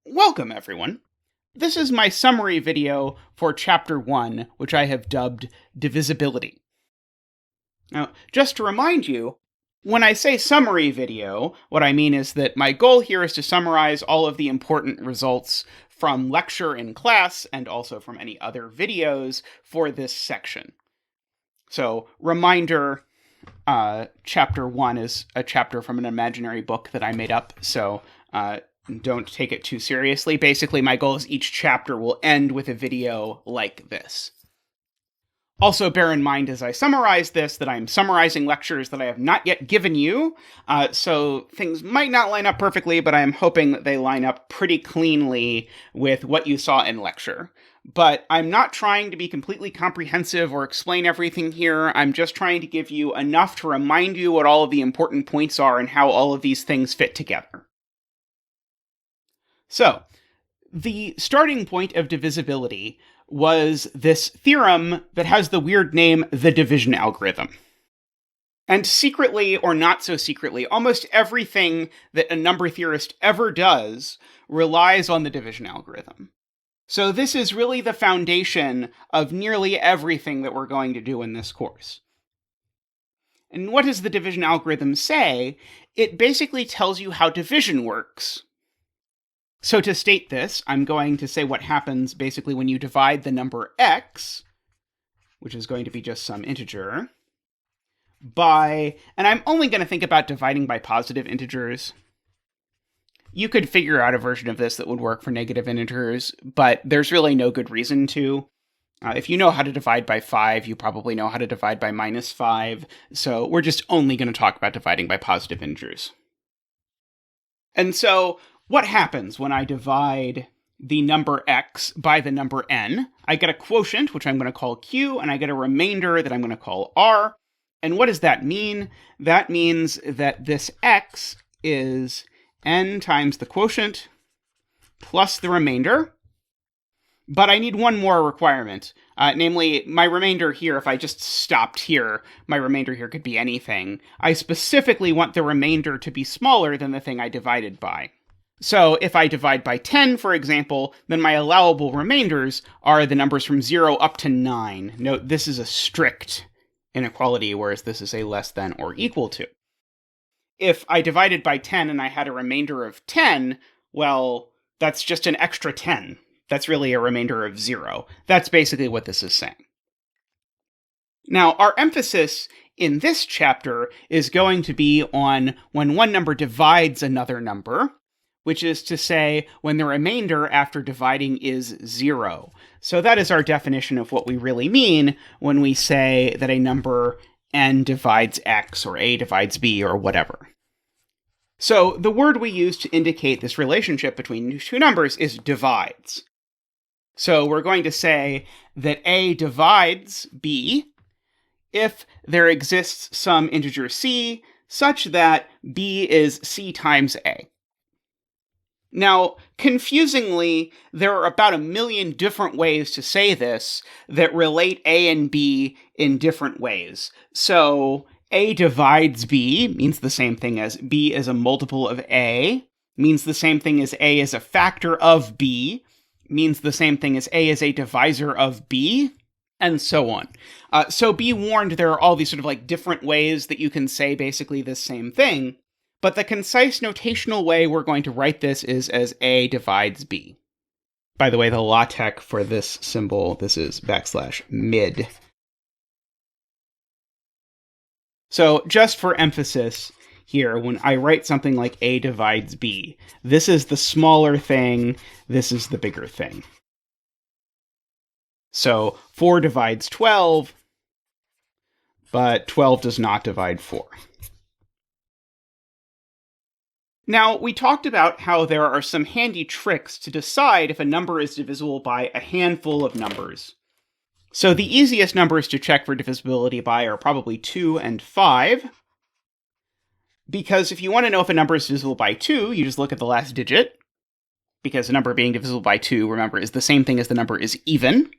Welcome, everyone. This is my summary video for Chapter 1, which I have dubbed Divisibility. Now, just to remind you, when I say summary video, what I mean is that my goal here is to summarize all of the important results from lecture in class and also from any other videos for this section. So, reminder, Chapter 1 is a chapter from an imaginary book that I made up, so don't take it too seriously. Basically, my goal is each chapter will end with a video like this. Also, bear in mind as I summarize this that I'm summarizing lectures that I have not yet given you, so things might not line up perfectly, but I'm hoping that they line up pretty cleanly with what you saw in lecture. But I'm not trying to be completely comprehensive or explain everything here. I'm just trying to give you enough to remind you what all of the important points are and how all of these things fit together. So, the starting point of divisibility was this theorem that has the weird name, the division algorithm. And secretly, or not so secretly, almost everything that a number theorist ever does relies on the division algorithm. So this is really the foundation of nearly everything that we're going to do in this course. And what does the division algorithm say? It basically tells you how division works. So to state this, I'm going to say what happens basically when you divide the number x, which is going to be just some integer, by, and I'm only going to think about dividing by positive integers. You could figure out a version of this that would work for negative integers, but there's really no good reason to. If you know how to divide by 5, you probably know how to divide by -5, so we're just only going to talk about dividing by positive integers. And so, what happens when I divide the number x by the number n? I get a quotient, which I'm going to call q, and I get a remainder that I'm going to call r. And what does that mean? That means that this x is n times the quotient plus the remainder. But I need one more requirement, namely my remainder here, if I just stopped here, my remainder here could be anything. I specifically want the remainder to be smaller than the thing I divided by. So if I divide by 10, for example, then my allowable remainders are the numbers from 0 up to 9. Note, this is a strict inequality, whereas this is a less than or equal to. If I divided by 10 and I had a remainder of 10, well, that's just an extra 10. That's really a remainder of 0. That's basically what this is saying. Now, our emphasis in this chapter is going to be on when one number divides another number, which is to say when the remainder after dividing is 0. So that is our definition of what we really mean when we say that a number n divides x, or a divides b, or whatever. So the word we use to indicate this relationship between two numbers is divides. So we're going to say that a divides b if there exists some integer c such that b is c times a. Now, confusingly, there are about 1 million different ways to say this that relate a and b in different ways. So, a divides b means the same thing as b is a multiple of a, means the same thing as a is a factor of b, means the same thing as a is a divisor of b, and so on. So be warned, there are all these sort of different ways that you can say basically this same thing. But the concise notational way we're going to write this is as a divides b. By the way, the LaTeX for this symbol, this is \mid. So just for emphasis here, when I write something like a divides b, this is the smaller thing, this is the bigger thing. So 4 divides 12, but 12 does not divide 4. Now, we talked about how there are some handy tricks to decide if a number is divisible by a handful of numbers. So the easiest numbers to check for divisibility by are probably 2 and 5. Because if you want to know if a number is divisible by 2, you just look at the last digit. Because a number being divisible by 2, remember, is the same thing as the number is even.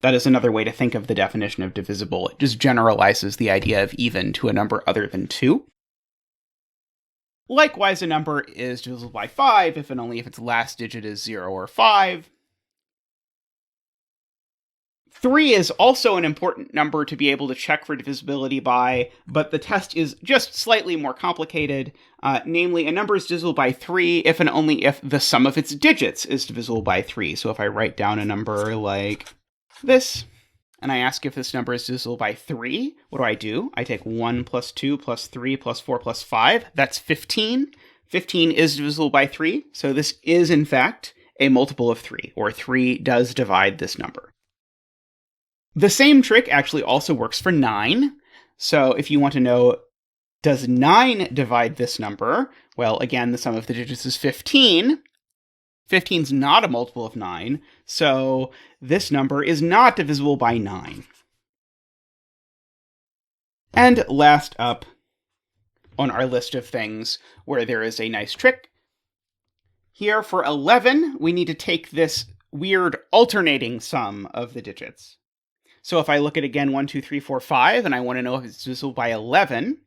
That is another way to think of the definition of divisible. It just generalizes the idea of even to a number other than 2. Likewise, a number is divisible by 5 if and only if its last digit is 0 or 5. 3 is also an important number to be able to check for divisibility by, but the test is just slightly more complicated. Namely, a number is divisible by 3 if and only if the sum of its digits is divisible by 3. So if I write down a number like this, and I ask if this number is divisible by 3, what do? I take 1 plus 2 plus 3 plus 4 plus 5. That's 15. 15 is divisible by 3, so this is, in fact, a multiple of 3, or 3 does divide this number. The same trick actually also works for 9. So if you want to know, does 9 divide this number? Well, again, the sum of the digits is 15. 15 is not a multiple of 9, so this number is not divisible by 9. And last up on our list of things where there is a nice trick, here for 11, we need to take this weird alternating sum of the digits. So if I look at, again, 1, 2, 3, 4, 5, and I want to know if it's divisible by 11,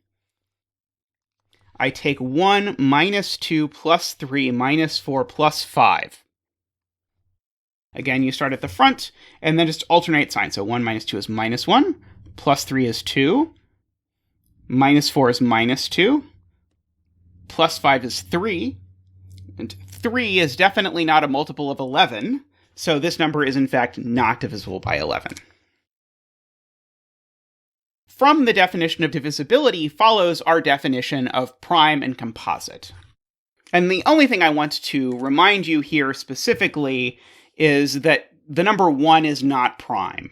I take 1 minus 2 plus 3 minus 4 plus 5. Again, you start at the front, and then just alternate signs. So 1 minus 2 is minus 1, plus 3 is 2, minus 4 is minus 2, plus 5 is 3, and 3 is definitely not a multiple of 11, so this number is in fact not divisible by 11. From the definition of divisibility follows our definition of prime and composite. And the only thing I want to remind you here specifically is that the number 1 is not prime.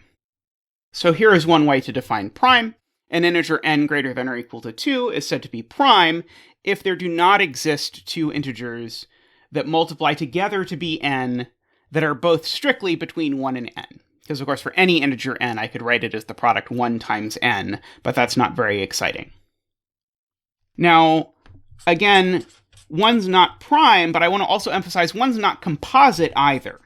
So here is one way to define prime. An integer n greater than or equal to 2 is said to be prime if there do not exist two integers that multiply together to be n that are both strictly between 1 and n. Because, of course, for any integer n, I could write it as the product 1 times n, but that's not very exciting. Now, again, 1's not prime, but I want to also emphasize 1's not composite either.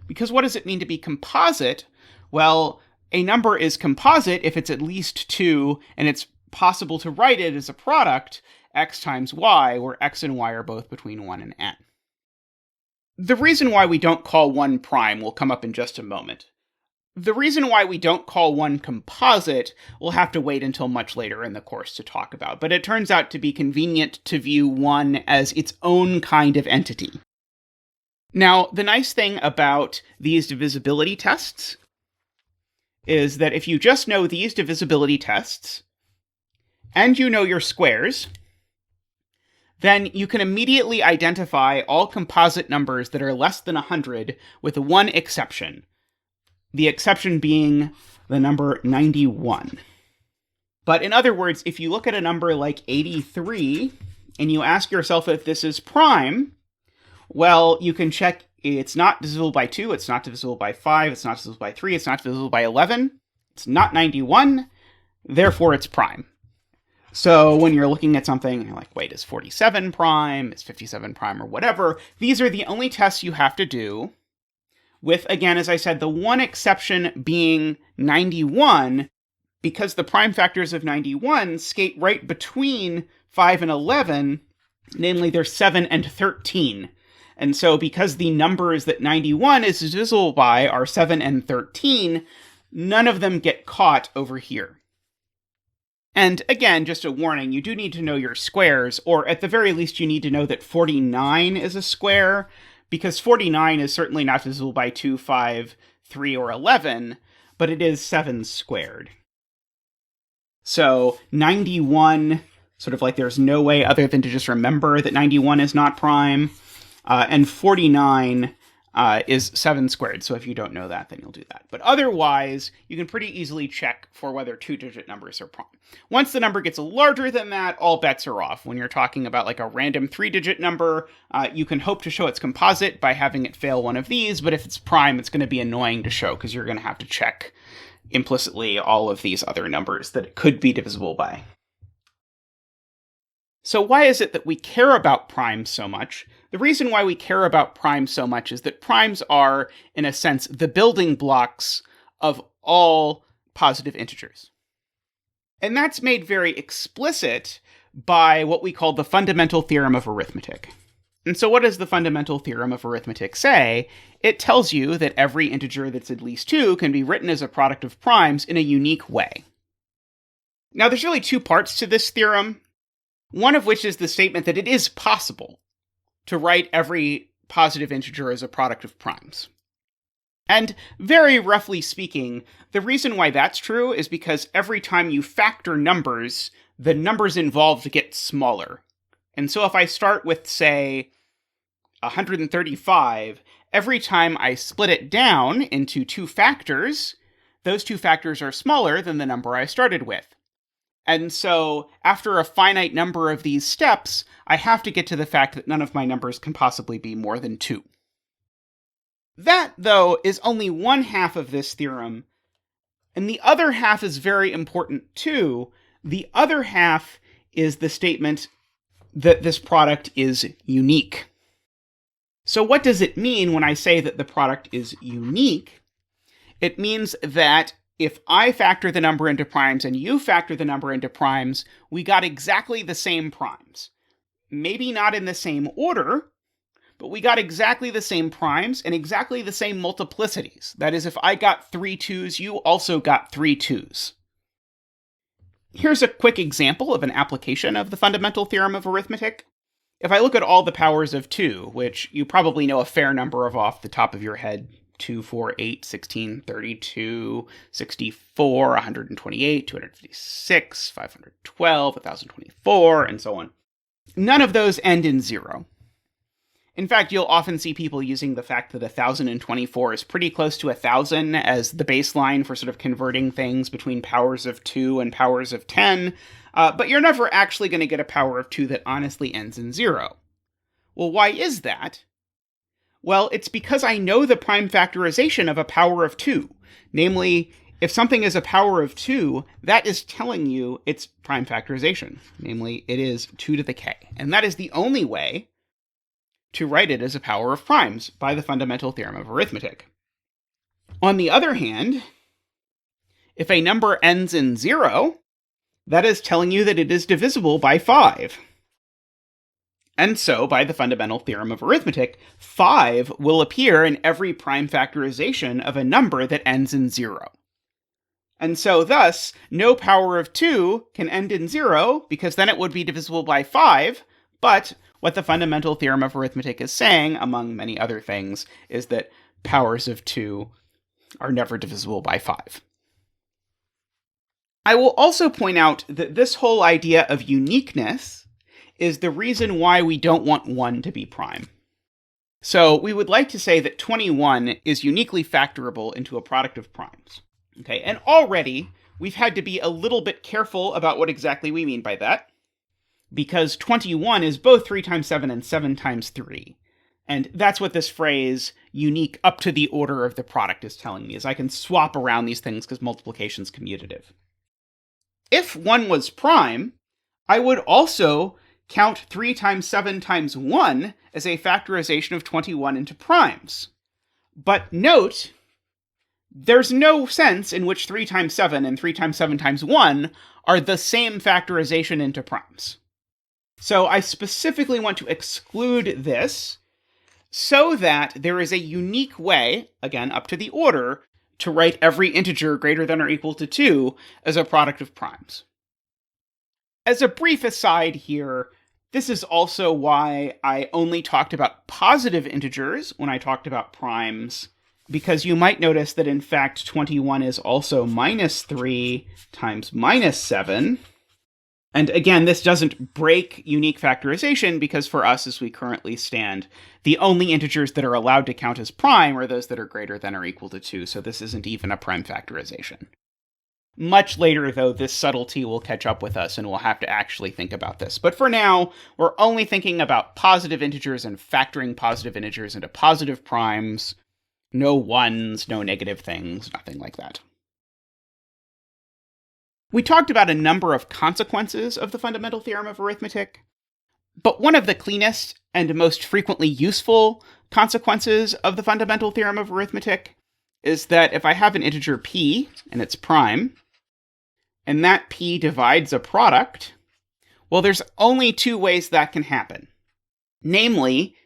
Because what does it mean to be composite? Well, a number is composite if it's at least 2, and it's possible to write it as a product x times y, where x and y are both between 1 and n. The reason why we don't call 1 prime will come up in just a moment. The reason why we don't call 1 composite we'll have to wait until much later in the course to talk about, but it turns out to be convenient to view 1 as its own kind of entity. Now, the nice thing about these divisibility tests is that if you just know these divisibility tests, and you know your squares, then you can immediately identify all composite numbers that are less than 100 with one exception. The exception being the number 91. But in other words, if you look at a number like 83, and you ask yourself if this is prime, well, you can check it's not divisible by 2, it's not divisible by 5, it's not divisible by 3, it's not divisible by 11, it's not 91, therefore it's prime. So when you're looking at something, you're like, wait, is 47 prime? Is 57 prime or whatever? These are the only tests you have to do with, again, as I said, the one exception being 91, because the prime factors of 91 skate right between 5 and 11, namely they're 7 and 13. And so because the numbers that 91 is divisible by are 7 and 13, none of them get caught over here. And again, just a warning, you do need to know your squares, or at the very least you need to know that 49 is a square, because 49 is certainly not divisible by 2, 5, 3, or 11, but it is 7 squared. So 91, sort of like there's no way other than to just remember that 91 is not prime, and 49 is 7 squared, so if you don't know that, then you'll do that. But otherwise, you can pretty easily check for whether 2-digit numbers are prime. Once the number gets larger than that, all bets are off. When you're talking about like a random 3-digit number, you can hope to show it's composite by having it fail one of these, but if it's prime, it's going to be annoying to show because you're going to have to check implicitly all of these other numbers that it could be divisible by. So why is it that we care about primes so much? The reason why we care about primes so much is that primes are, in a sense, the building blocks of all positive integers. And that's made very explicit by what we call the fundamental theorem of arithmetic. And so what does the fundamental theorem of arithmetic say? It tells you that every integer that's at least 2 can be written as a product of primes in a unique way. Now, there's really two parts to this theorem, one of which is the statement that it is possible to write every positive integer as a product of primes. And very roughly speaking, the reason why that's true is because every time you factor numbers, the numbers involved get smaller. And so if I start with, say, 135, every time I split it down into two factors, those two factors are smaller than the number I started with. And so after a finite number of these steps, I have to get to the fact that none of my numbers can possibly be more than 2. That, though, is only one half of this theorem, and the other half is very important too. The other half is the statement that this product is unique. So what does it mean when I say that the product is unique? It means that if I factor the number into primes and you factor the number into primes, we got exactly the same primes. Maybe not in the same order, but we got exactly the same primes and exactly the same multiplicities. That is, if I got 3 2s, you also got 3 2s. Here's a quick example of an application of the fundamental theorem of arithmetic. If I look at all the powers of 2, which you probably know a fair number of off the top of your head, 2, 4, 8, 16, 32, 64, 128, 256, 512, 1024, and so on. None of those end in 0. In fact, you'll often see people using the fact that 1024 is pretty close to 1000 as the baseline for sort of converting things between powers of 2 and powers of 10, but you're never actually going to get a power of 2 that honestly ends in 0. Well, why is that? Well, it's because I know the prime factorization of a power of 2. Namely, if something is a power of 2, that is telling you its prime factorization. Namely, it is 2 to the k. And that is the only way to write it as a power of primes by the fundamental theorem of arithmetic. On the other hand, if a number ends in 0, that is telling you that it is divisible by 5. And so, by the fundamental theorem of arithmetic, 5 will appear in every prime factorization of a number that ends in 0. And so, thus, no power of 2 can end in 0, because then it would be divisible by 5, but what the fundamental theorem of arithmetic is saying, among many other things, is that powers of 2 are never divisible by 5. I will also point out that this whole idea of uniqueness is the reason why we don't want 1 to be prime. So we would like to say that 21 is uniquely factorable into a product of primes. Okay, and already we've had to be a little bit careful about what exactly we mean by that, because 21 is both 3 times 7 and 7 times 3. And that's what this phrase, unique up to the order of the product, is telling me, is I can swap around these things because multiplication's commutative. If 1 was prime, I would also count 3 times 7 times 1 as a factorization of 21 into primes. But note, there's no sense in which 3 times 7 and 3 times 7 times 1 are the same factorization into primes. So I specifically want to exclude this so that there is a unique way, again, up to the order, to write every integer greater than or equal to 2 as a product of primes. As a brief aside here, this is also why I only talked about positive integers when I talked about primes, because you might notice that in fact 21 is also minus 3 times minus 7. And again, this doesn't break unique factorization, because for us, as we currently stand, the only integers that are allowed to count as prime are those that are greater than or equal to 2, so this isn't even a prime factorization. Much later, though, this subtlety will catch up with us, and we'll have to actually think about this. But for now, we're only thinking about positive integers and factoring positive integers into positive primes. No ones, no negative things, nothing like that. We talked about a number of consequences of the fundamental theorem of arithmetic, but one of the cleanest and most frequently useful consequences of the fundamental theorem of arithmetic is that if I have an integer p and it's prime, and that p divides a product, Well, there's only two ways that can happen. Namely,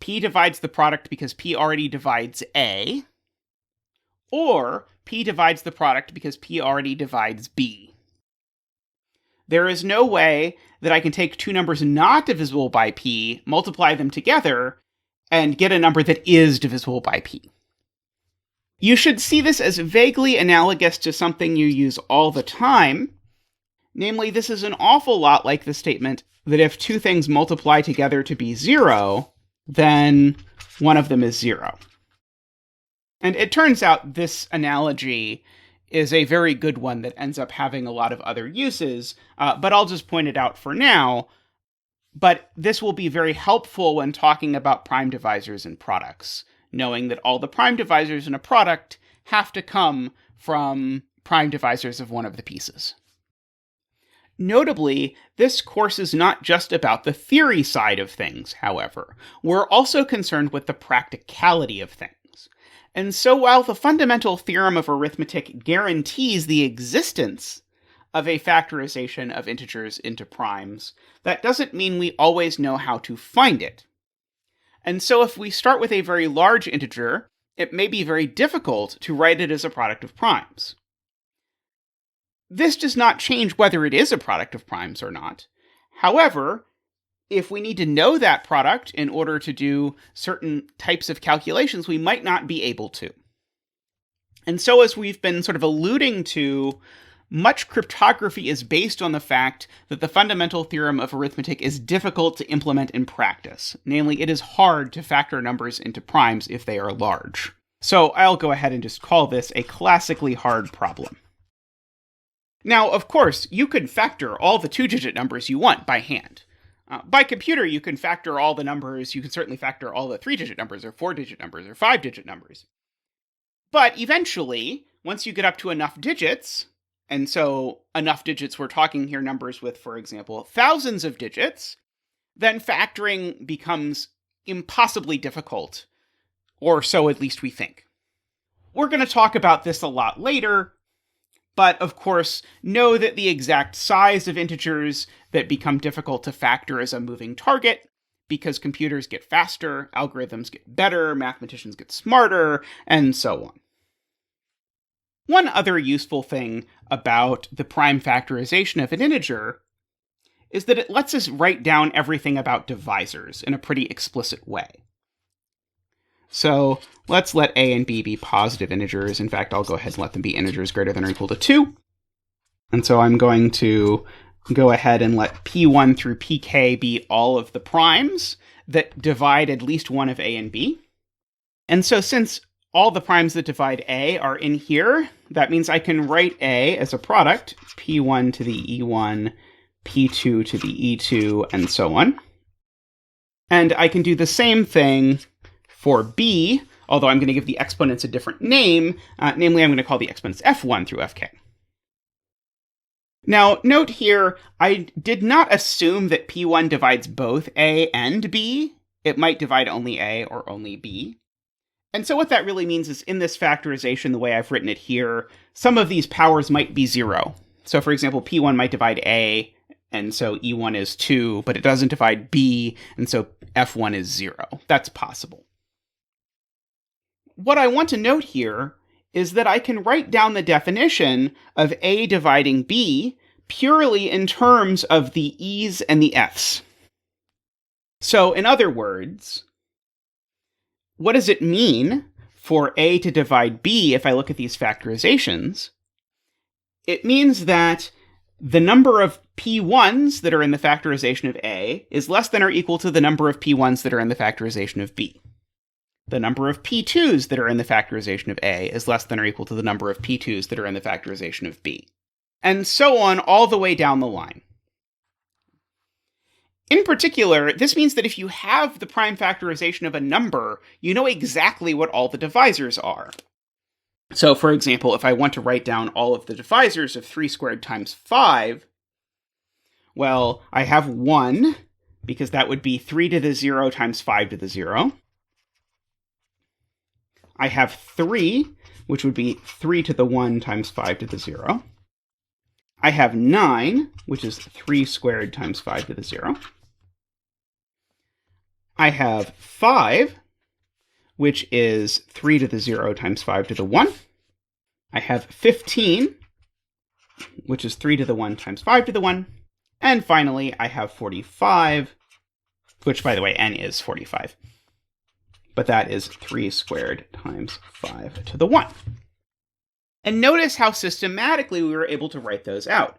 P divides the product because P already divides A, or P divides the product because P already divides B. There is no way that I can take two numbers not divisible by P, multiply them together, and get a number that is divisible by P. You should see this as vaguely analogous to something you use all the time. Namely, this is an awful lot like the statement that if two things multiply together to be 0, then one of them is 0. And it turns out this analogy is a very good one that ends up having a lot of other uses, but I'll just point it out for now. But this will be very helpful when talking about prime divisors and products, knowing that all the prime divisors in a product have to come from prime divisors of one of the pieces. Notably, this course is not just about the theory side of things, however. We're also concerned with the practicality of things. And so while the fundamental theorem of arithmetic guarantees the existence of a factorization of integers into primes, that doesn't mean we always know how to find it. And so if we start with a very large integer, it may be very difficult to write it as a product of primes. This does not change whether it is a product of primes or not. However, if we need to know that product in order to do certain types of calculations, we might not be able to. And so as we've been sort of alluding to, much cryptography is based on the fact that the fundamental theorem of arithmetic is difficult to implement in practice. Namely, it is hard to factor numbers into primes if they are large. So I'll go ahead and just call this a classically hard problem. Now, of course, you could factor all the two-digit numbers you want by hand. By computer, you can factor all the numbers. You can certainly factor all the three-digit numbers, or four-digit numbers, or five-digit numbers. But eventually, once you get up to enough digits, and so enough digits, we're talking here numbers with, for example, thousands of digits, then factoring becomes impossibly difficult, or so at least we think. We're going to talk about this a lot later, but of course, know that the exact size of integers that become difficult to factor is a moving target, because computers get faster, algorithms get better, mathematicians get smarter, and so on. One other useful thing about the prime factorization of an integer is that it lets us write down everything about divisors in a pretty explicit way. So let's let a and b be positive integers. In fact, I'll go ahead and let them be integers greater than or equal to 2. And so I'm going to go ahead and let p1 through pk be all of the primes that divide at least one of a and b. And so since all the primes that divide a are in here, that means I can write a as a product, p1 to the e1, p2 to the e2, and so on. And I can do the same thing for b, although I'm going to give the exponents a different name, namely I'm going to call the exponents f1 through fk. Now, note here, I did not assume that p1 divides both a and b. It might divide only a or only b. And so what that really means is in this factorization, the way I've written it here, some of these powers might be 0. So for example, p1 might divide a, and so e1 is 2, but it doesn't divide b, and so f1 is 0. That's possible. What I want to note here is that I can write down the definition of a dividing b purely in terms of the e's and the f's. So in other words, what does it mean for a to divide b if I look at these factorizations? It means that the number of p1s that are in the factorization of a is less than or equal to the number of p1s that are in the factorization of b. The number of p2s that are in the factorization of a is less than or equal to the number of p2s that are in the factorization of b. And so on all the way down the line. In particular, this means that if you have the prime factorization of a number, you know exactly what all the divisors are. So for example, if I want to write down all of the divisors of 3 squared times 5, well, I have 1, because that would be 3 to the 0 times 5 to the 0. I have 3, which would be 3 to the 1 times 5 to the 0. I have 9, which is 3 squared times 5 to the 0. I have 5, which is 3 to the 0 times 5 to the 1. I have 15, which is 3 to the 1 times 5 to the 1. And finally, I have 45, which, by the way, n is 45. But that is 3 squared times 5 to the 1. And notice how systematically we were able to write those out.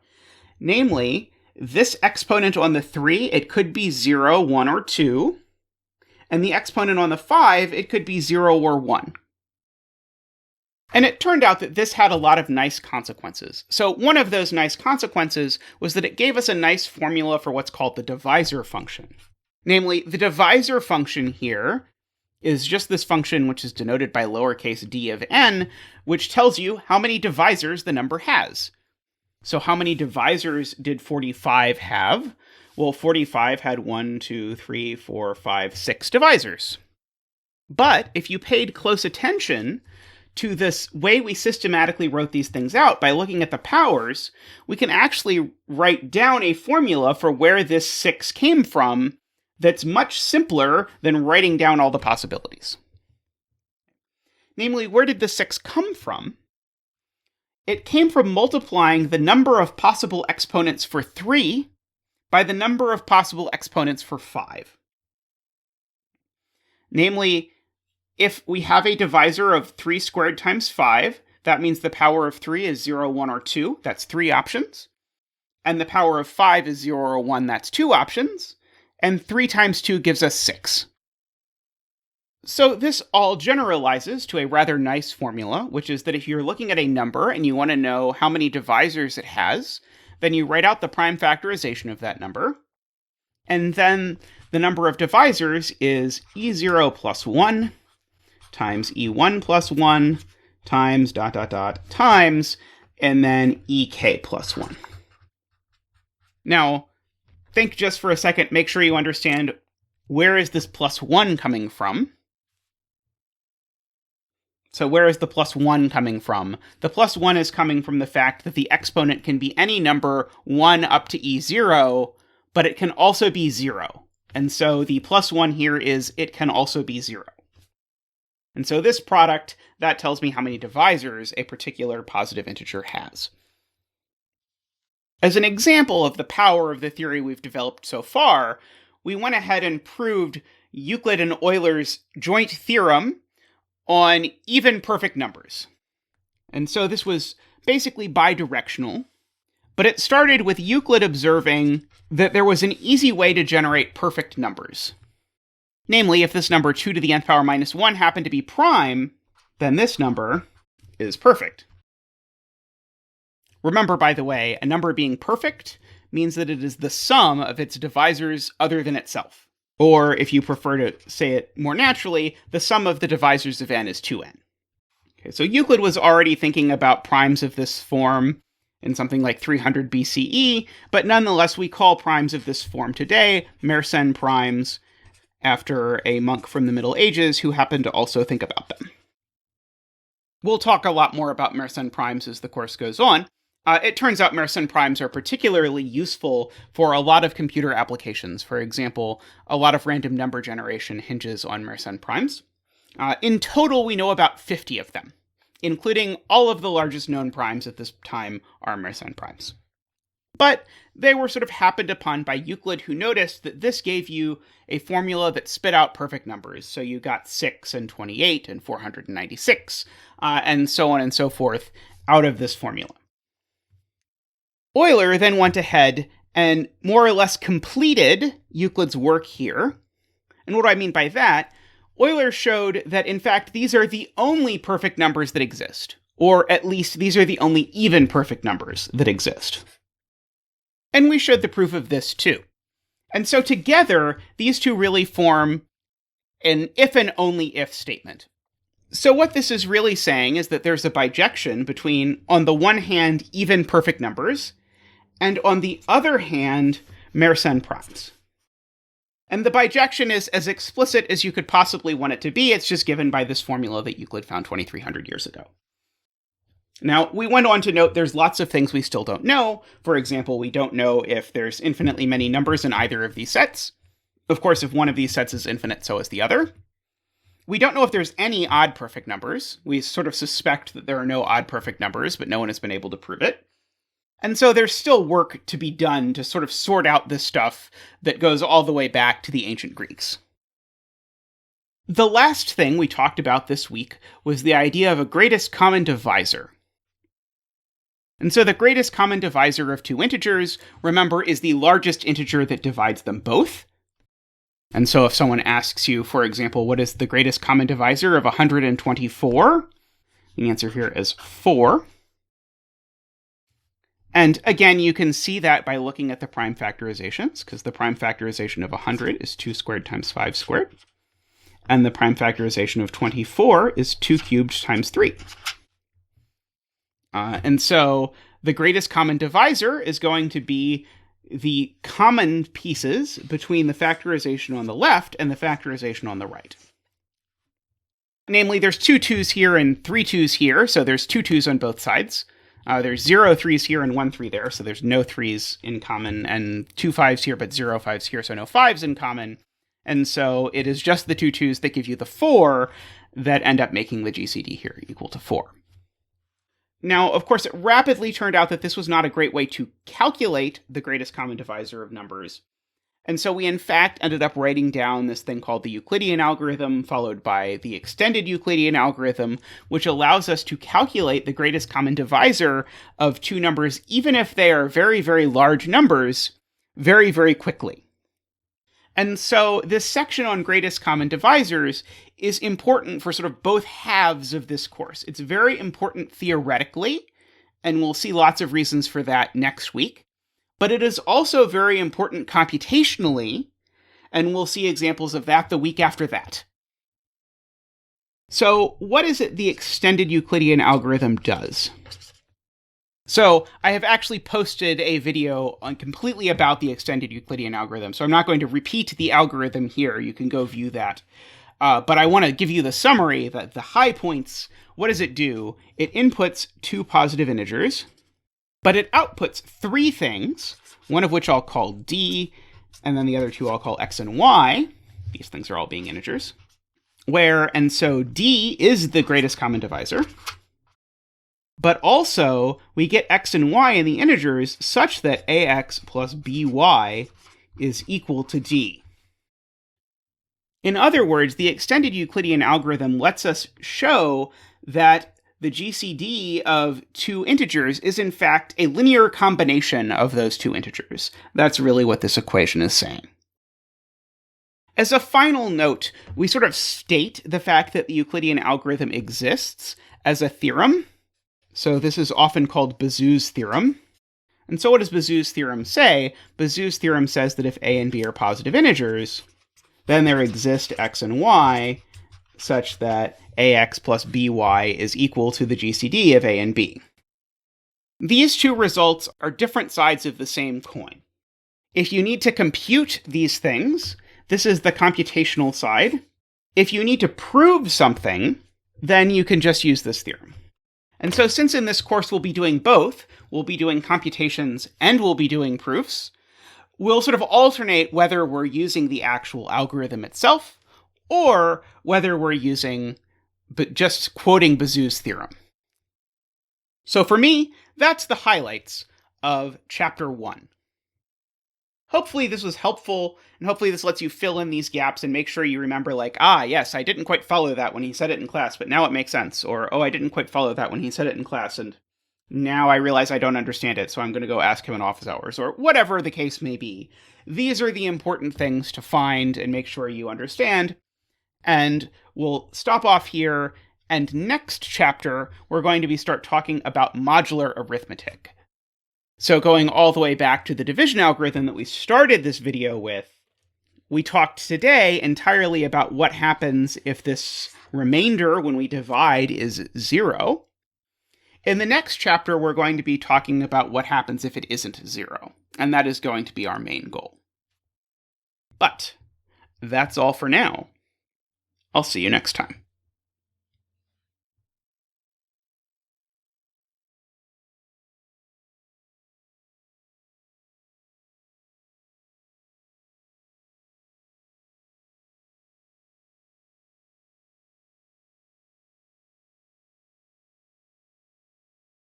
Namely, this exponent on the 3, it could be 0, 1, or 2. And the exponent on the 5, it could be 0 or 1. And it turned out that this had a lot of nice consequences. So one of those nice consequences was that it gave us a nice formula for what's called the divisor function. Namely, the divisor function here is just this function which is denoted by lowercase d of n, which tells you how many divisors the number has. So how many divisors did 45 have? Well, 45 had 1, 2, 3, 4, 5, 6 divisors. But if you paid close attention to this way we systematically wrote these things out by looking at the powers, we can actually write down a formula for where this 6 came from that's much simpler than writing down all the possibilities. Namely, where did the 6 come from? It came from multiplying the number of possible exponents for 3 by the number of possible exponents for 5. Namely, if we have a divisor of 3 squared times 5, that means the power of 3 is 0, 1, or 2. That's 3 options. And the power of 5 is 0 or 1. That's 2 options. And 3 times 2 gives us 6. So this all generalizes to a rather nice formula, which is that if you're looking at a number and you want to know how many divisors it has, then you write out the prime factorization of that number. And then the number of divisors is e0 plus 1 times e1 plus 1 times ... times, and then ek plus 1. Now, think just for a second, make sure you understand where is this plus 1 coming from. So where is the plus 1 coming from? The plus 1 is coming from the fact that the exponent can be any number 1 up to e0, but it can also be 0. And so the plus 1 here is it can also be 0. And so this product, that tells me how many divisors a particular positive integer has. As an example of the power of the theory we've developed so far, we went ahead and proved Euclid and Euler's joint theorem on even perfect numbers. And so this was basically bidirectional, but it started with Euclid observing that there was an easy way to generate perfect numbers. Namely, if this number 2 to the nth power minus 1 happened to be prime, then this number is perfect. Remember, by the way, a number being perfect means that it is the sum of its divisors other than itself. Or, if you prefer to say it more naturally, the sum of the divisors of n is 2n. Okay, so Euclid was already thinking about primes of this form in something like 300 BCE, but nonetheless we call primes of this form today Mersenne primes, after a monk from the Middle Ages who happened to also think about them. We'll talk a lot more about Mersenne primes as the course goes on. It turns out Mersenne primes are particularly useful for a lot of computer applications. For example, a lot of random number generation hinges on Mersenne primes. In total, we know about 50 of them, including all of the largest known primes at this time are Mersenne primes. But they were sort of happened upon by Euclid, who noticed that this gave you a formula that spit out perfect numbers. So you got 6 and 28 and 496, and so on and so forth out of this formula. Euler then went ahead and more or less completed Euclid's work here. And what do I mean by that? Euler showed that, in fact, these are the only perfect numbers that exist. Or at least these are the only even perfect numbers that exist. And we showed the proof of this too. And so together, these two really form an if and only if statement. So what this is really saying is that there's a bijection between, on the one hand, even perfect numbers, and on the other hand, Mersenne primes. And the bijection is as explicit as you could possibly want it to be. It's just given by this formula that Euclid found 2,300 years ago. Now, we went on to note there's lots of things we still don't know. For example, we don't know if there's infinitely many numbers in either of these sets. Of course, if one of these sets is infinite, so is the other. We don't know if there's any odd perfect numbers. We sort of suspect that there are no odd perfect numbers, but no one has been able to prove it. And so there's still work to be done to sort of sort out this stuff that goes all the way back to the ancient Greeks. The last thing we talked about this week was the idea of a greatest common divisor. And so the greatest common divisor of two integers, remember, is the largest integer that divides them both. And so if someone asks you, for example, what is the greatest common divisor of 124? The answer here is 4. And again, you can see that by looking at the prime factorizations, because the prime factorization of 100 is 2 squared times 5 squared. And the prime factorization of 24 is 2 cubed times 3. And so the greatest common divisor is going to be the common pieces between the factorization on the left and the factorization on the right. Namely, there's 2 2's here and 3 2's here, so there's 2 2's on both sides. There's 0 3's here and 1 3 there, so there's no 3's in common, and 2 5's here, but 0 5's here, so no 5's in common. And so it is just the 2 2's that give you the 4 that end up making the GCD here equal to 4. Now, of course, it rapidly turned out that this was not a great way to calculate the greatest common divisor of numbers. And so we, in fact, ended up writing down this thing called the Euclidean algorithm, followed by the extended Euclidean algorithm, which allows us to calculate the greatest common divisor of two numbers, even if they are very, very large numbers, very, very quickly. And so this section on greatest common divisors is important for sort of both halves of this course. It's very important theoretically, and we'll see lots of reasons for that next week. But it is also very important computationally, and we'll see examples of that the week after that. So what is it the extended Euclidean algorithm does? So I have actually posted a video on completely about the extended Euclidean algorithm, so I'm not going to repeat the algorithm here. You can go view that. But I want to give you the summary, that the high points. What does it do? It inputs 2 positive integers, but it outputs 3 things, one of which I'll call d, and then the other 2 I'll call x and y. These things are all being integers. And so d is the greatest common divisor. But also, we get x and y in the integers such that ax plus by is equal to d. In other words, the extended Euclidean algorithm lets us show that the GCD of 2 integers is in fact a linear combination of those 2 integers. That's really what this equation is saying. As a final note, we sort of state the fact that the Euclidean algorithm exists as a theorem. So this is often called Bezout's theorem. And so what does Bezout's theorem say? Bezout's theorem says that if a and b are positive integers, then there exist x and y such that ax plus by is equal to the GCD of a and b. These 2 results are different sides of the same coin. If you need to compute these things, this is the computational side. If you need to prove something, then you can just use this theorem. And so since in this course we'll be doing both, we'll be doing computations and we'll be doing proofs, we'll sort of alternate whether we're using the actual algorithm itself or whether we're using just quoting Bezout's theorem. So for me, that's the highlights of chapter 1. Hopefully this was helpful, and hopefully this lets you fill in these gaps and make sure you remember, like, yes, I didn't quite follow that when he said it in class, but now it makes sense. Or, I didn't quite follow that when he said it in class, and now I realize I don't understand it, so I'm going to go ask him in office hours, or whatever the case may be. These are the important things to find and make sure you understand. And we'll stop off here, and next chapter, we're going to start talking about modular arithmetic. So going all the way back to the division algorithm that we started this video with, we talked today entirely about what happens if this remainder when we divide is 0. In the next chapter, we're going to be talking about what happens if it isn't 0, and that is going to be our main goal. But that's all for now. I'll see you next time.